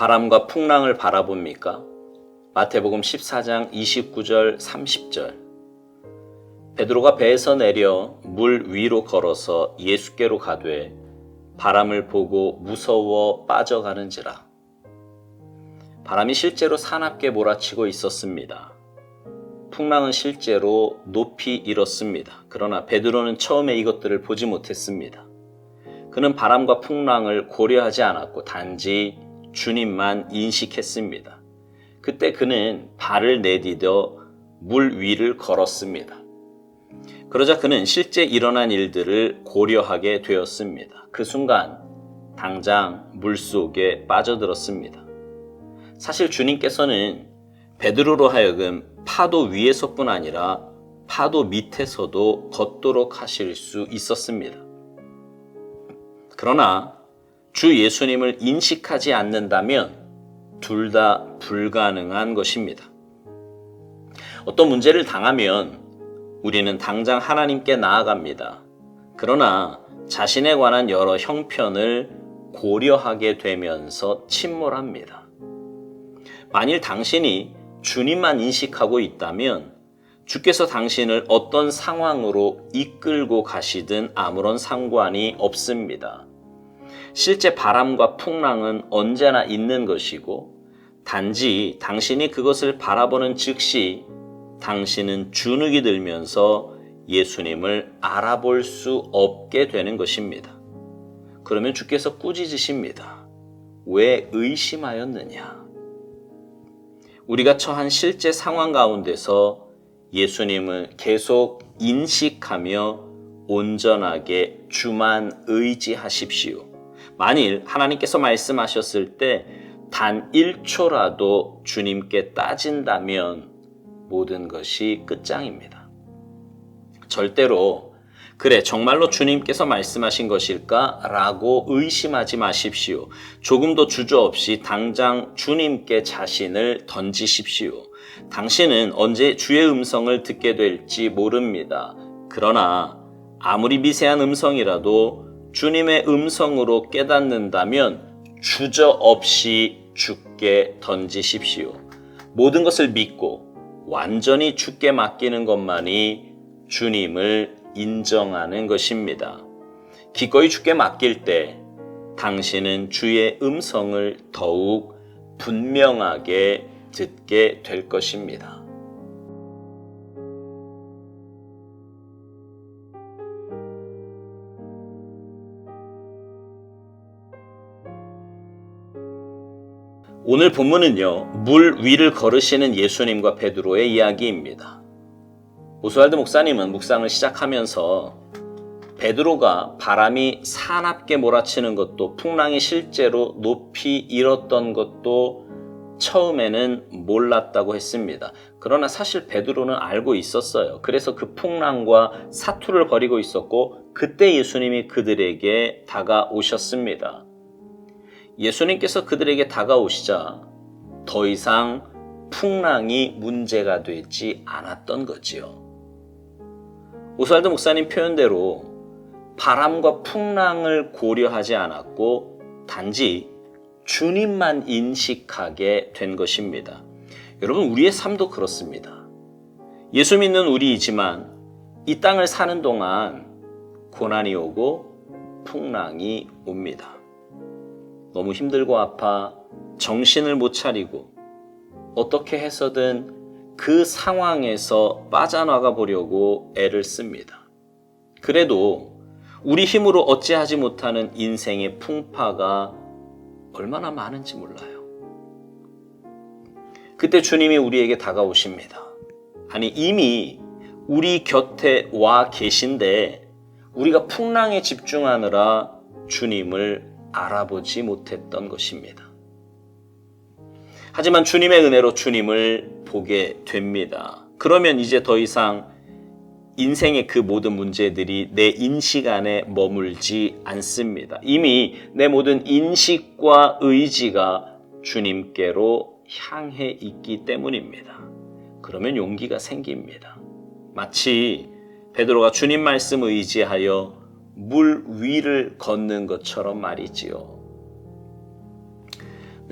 바람과 풍랑을 바라봅니까? 마태복음 14장 29절 30절. 베드로가 배에서 내려 물 위로 걸어서 예수께로 가되 바람을 보고 무서워 빠져가는지라. 바람이 실제로 사납게 몰아치고 있었습니다. 풍랑은 실제로 높이 일었습니다. 그러나 베드로는 처음에 이것들을 보지 못했습니다. 그는 바람과 풍랑을 고려하지 않았고 단지 주님만 인식했습니다. 그때 그는 발을 내디뎌 물 위를 걸었습니다. 그러자 그는 실제 일어난 일들을 고려하게 되었습니다. 그 순간 당장 물속에 빠져들었습니다. 사실 주님께서는 베드로로 하여금 파도 위에서뿐 아니라 파도 밑에서도 걷도록 하실 수 있었습니다. 그러나 주 예수님을 인식하지 않는다면 둘 다 불가능한 것입니다. 어떤 문제를 당하면 우리는 당장 하나님께 나아갑니다. 그러나 자신에 관한 여러 형편을 고려하게 되면서 침몰합니다. 만일 당신이 주님만 인식하고 있다면 주께서 당신을 어떤 상황으로 이끌고 가시든 아무런 상관이 없습니다. 실제 바람과 풍랑은 언제나 있는 것이고 단지 당신이 그것을 바라보는 즉시 당신은 주눅이 들면서 예수님을 알아볼 수 없게 되는 것입니다. 그러면 주께서 꾸짖으십니다. 왜 의심하였느냐? 우리가 처한 실제 상황 가운데서 예수님을 계속 인식하며 온전하게 주만 의지하십시오. 만일 하나님께서 말씀하셨을 때 단 1초라도 주님께 따진다면 모든 것이 끝장입니다. 절대로 그래 정말로 주님께서 말씀하신 것일까? 라고 의심하지 마십시오. 조금도 주저없이 당장 주님께 자신을 던지십시오. 당신은 언제 주의 음성을 듣게 될지 모릅니다. 그러나 아무리 미세한 음성이라도 주님의 음성으로 깨닫는다면 주저없이 주께 던지십시오. 모든 것을 믿고 완전히 주께 맡기는 것만이 주님을 인정하는 것입니다. 기꺼이 주께 맡길 때 당신은 주의 음성을 더욱 분명하게 듣게 될 것입니다. 오늘 본문은요, 물 위를 걸으시는 예수님과 베드로의 이야기입니다. 오스왈드 목사님은 묵상을 시작하면서 베드로가 바람이 사납게 몰아치는 것도 풍랑이 실제로 높이 일었던 것도 처음에는 몰랐다고 했습니다. 그러나 사실 베드로는 알고 있었어요. 그래서 그 풍랑과 사투를 벌이고 있었고 그때 예수님이 그들에게 다가오셨습니다. 예수님께서 그들에게 다가오시자 더 이상 풍랑이 문제가 되지 않았던 거지요. 오스왈드 목사님 표현대로 바람과 풍랑을 고려하지 않았고 단지 주님만 인식하게 된 것입니다. 여러분, 우리의 삶도 그렇습니다. 예수 믿는 우리이지만 이 땅을 사는 동안 고난이 오고 풍랑이 옵니다. 너무 힘들고 아파 정신을 못 차리고 어떻게 해서든 그 상황에서 빠져나가 보려고 애를 씁니다. 그래도 우리 힘으로 어찌하지 못하는 인생의 풍파가 얼마나 많은지 몰라요. 그때 주님이 우리에게 다가오십니다. 아니, 이미 우리 곁에 와 계신데 우리가 풍랑에 집중하느라 주님을 알아보지 못했던 것입니다. 하지만 주님의 은혜로 주님을 보게 됩니다. 그러면 이제 더 이상 인생의 그 모든 문제들이 내 인식 안에 머물지 않습니다. 이미 내 모든 인식과 의지가 주님께로 향해 있기 때문입니다. 그러면 용기가 생깁니다. 마치 베드로가 주님 말씀 의지하여 물 위를 걷는 것처럼 말이지요.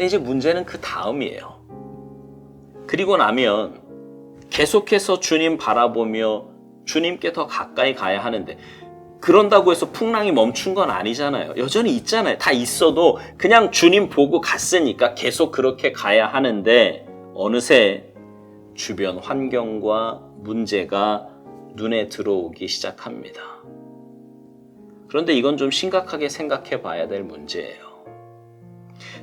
근데 이제 문제는 그 다음이에요. 그리고 나면 계속해서 주님 바라보며 주님께 더 가까이 가야 하는데, 그런다고 해서 풍랑이 멈춘 건 아니잖아요. 여전히 있잖아요. 다 있어도 그냥 주님 보고 갔으니까 계속 그렇게 가야 하는데, 어느새 주변 환경과 문제가 눈에 들어오기 시작합니다. 그런데 이건 좀 심각하게 생각해 봐야 될 문제예요.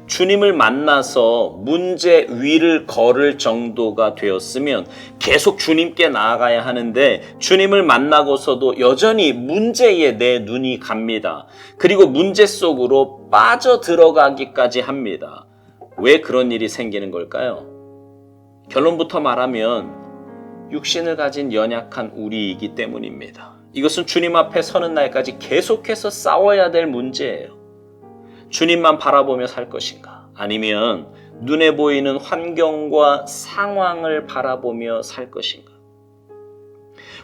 주님을 만나서 문제 위를 걸을 정도가 되었으면 계속 주님께 나아가야 하는데, 주님을 만나고서도 여전히 문제에 내 눈이 갑니다. 그리고 문제 속으로 빠져 들어가기까지 합니다. 왜 그런 일이 생기는 걸까요? 결론부터 말하면 육신을 가진 연약한 우리이기 때문입니다. 이것은 주님 앞에 서는 날까지 계속해서 싸워야 될 문제예요. 주님만 바라보며 살 것인가? 아니면 눈에 보이는 환경과 상황을 바라보며 살 것인가?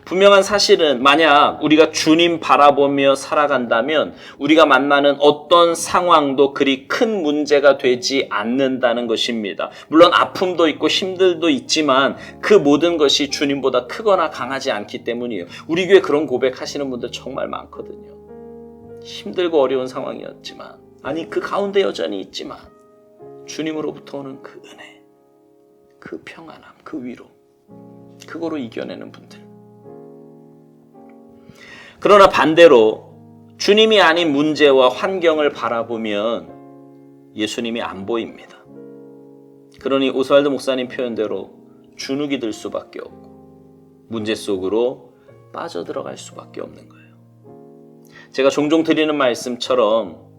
분명한 사실은 만약 우리가 주님 바라보며 살아간다면 우리가 만나는 어떤 상황도 그리 큰 문제가 되지 않는다는 것입니다. 물론 아픔도 있고 힘들도 있지만 그 모든 것이 주님보다 크거나 강하지 않기 때문이에요. 우리 교회 그런 고백하시는 분들 정말 많거든요. 힘들고 어려운 상황이었지만, 아니 그 가운데 여전히 있지만 주님으로부터 오는 그 은혜, 그 평안함, 그 위로, 그거로 이겨내는 분들. 그러나 반대로 주님이 아닌 문제와 환경을 바라보면 예수님이 안 보입니다. 그러니 오스왈드 목사님 표현대로 주눅이 들 수밖에 없고 문제 속으로 빠져들어갈 수밖에 없는 거예요. 제가 종종 드리는 말씀처럼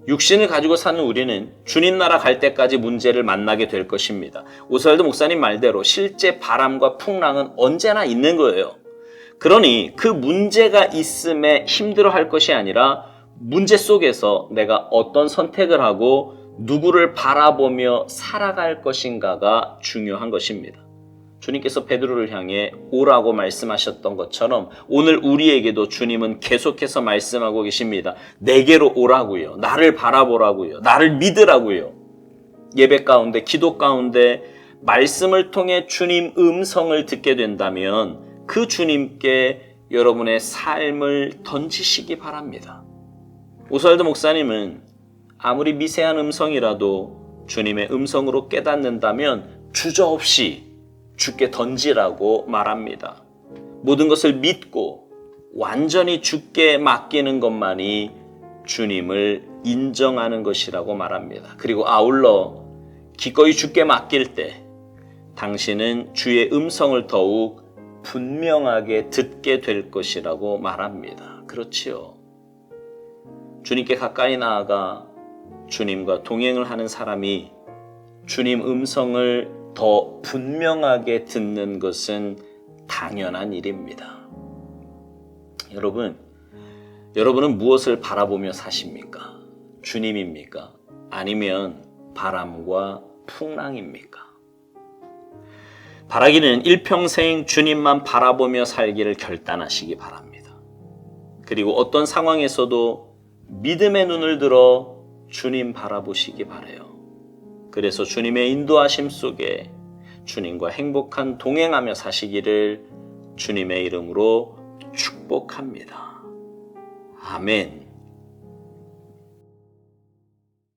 육신을 가지고 사는 우리는 주님 나라 갈 때까지 문제를 만나게 될 것입니다. 오스왈드 목사님 말대로 실제 바람과 풍랑은 언제나 있는 거예요. 그러니 그 문제가 있음에 힘들어할 것이 아니라 문제 속에서 내가 어떤 선택을 하고 누구를 바라보며 살아갈 것인가가 중요한 것입니다. 주님께서 베드로를 향해 오라고 말씀하셨던 것처럼 오늘 우리에게도 주님은 계속해서 말씀하고 계십니다. 내게로 오라고요. 나를 바라보라고요. 나를 믿으라고요. 예배 가운데, 기도 가운데 말씀을 통해 주님 음성을 듣게 된다면 그 주님께 여러분의 삶을 던지시기 바랍니다. 오스왈드 목사님은 아무리 미세한 음성이라도 주님의 음성으로 깨닫는다면 주저없이 주께 던지라고 말합니다. 모든 것을 믿고 완전히 주께 맡기는 것만이 주님을 인정하는 것이라고 말합니다. 그리고 아울러 기꺼이 주께 맡길 때 당신은 주의 음성을 더욱 분명하게 듣게 될 것이라고 말합니다. 그렇지요. 주님께 가까이 나아가 주님과 동행을 하는 사람이 주님 음성을 더 분명하게 듣는 것은 당연한 일입니다. 여러분은 무엇을 바라보며 사십니까? 주님입니까? 아니면 바람과 풍랑입니까? 바라기는 일평생 주님만 바라보며 살기를 결단하시기 바랍니다. 그리고 어떤 상황에서도 믿음의 눈을 들어 주님 바라보시기 바라요. 그래서 주님의 인도하심 속에 주님과 행복한 동행하며 사시기를 주님의 이름으로 축복합니다. 아멘.